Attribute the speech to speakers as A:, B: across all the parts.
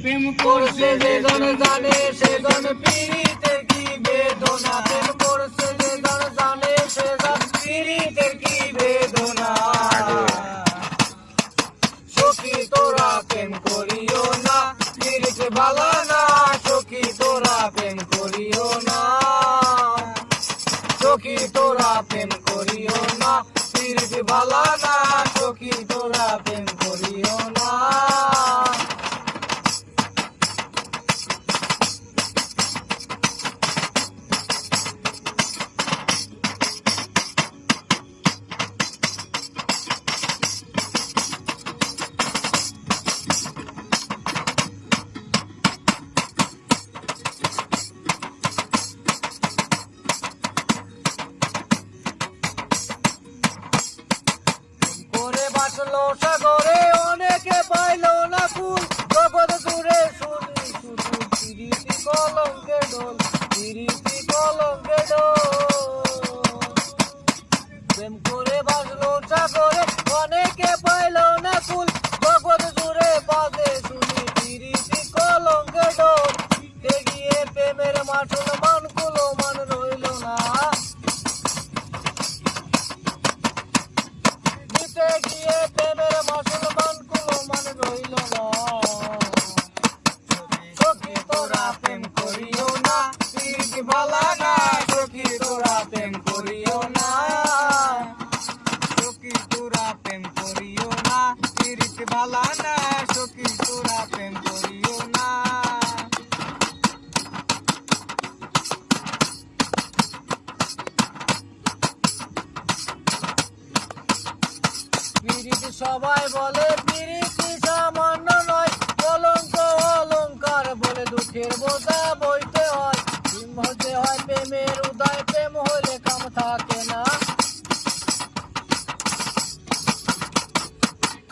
A: প্রেম করছে যে জন জানে সে জন পীড়িতের কি বেদনা, প্রেম করছে যে জন জানে সে জন পীড়িতের কি বেদনা। সখী তোরা প্রেম করিও না, পীড়িত ভালো না, সখী তোরা প্রেম করিও না, সখী তোরা প্রেম করিও না, পীড়িত ভালো না, সখী তোরা প্রেম করিও না। বাসলো সাগরে অনেকে পাইলো না কুল, জগৎ দূরে শুনি শুধু পিরিতি কলঙ্কে ডোল, পিরিতি কলঙ্কে ডোল। প্রেম করে বাসলো সাগরে অনেকে পাইলো না কুল, জগৎ দূরে বাজে শুনি পিরিতি কলঙ্কে ডোল। দেখিয়ে প্রেমের মাসুল মান কুলো মান রইল না, গিয়ে প্রেমের মুসলমান কুলো মান রইল না। সখী তোরা প্রেম করিও না, পীড়িত ভালো না, সখী তোরা প্রেম করিও না, সখী তোরা প্রেম করিও না, পীড়িত ভালো না, সখী তোরা প্রেম করিও না। পীড়িতি সবাই বলে পীড়িতি সামান্য নয়, কলঙ্ক অলঙ্কার বলে দুঃখের বোঝা বইতে হয়। প্রেম হতে হয় প্রেমের উদয়, প্রেম হলে কাম থাকে না,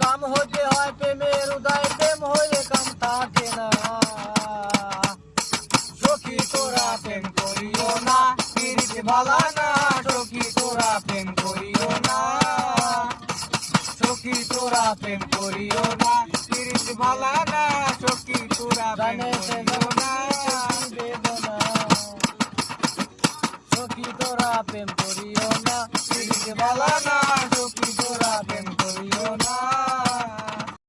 A: কাম হতে হয় প্রেমের উদয়, প্রেম হলে কাম থাকে না। সখী তোরা প্রেম করিও না, পীড়িতি ভালো না, সখী তোরা প্রেম করিও না, সখী তোরা প্রেম করিও না, পীড়িত ভালো না, সখী তোরা প্রেম করিও না।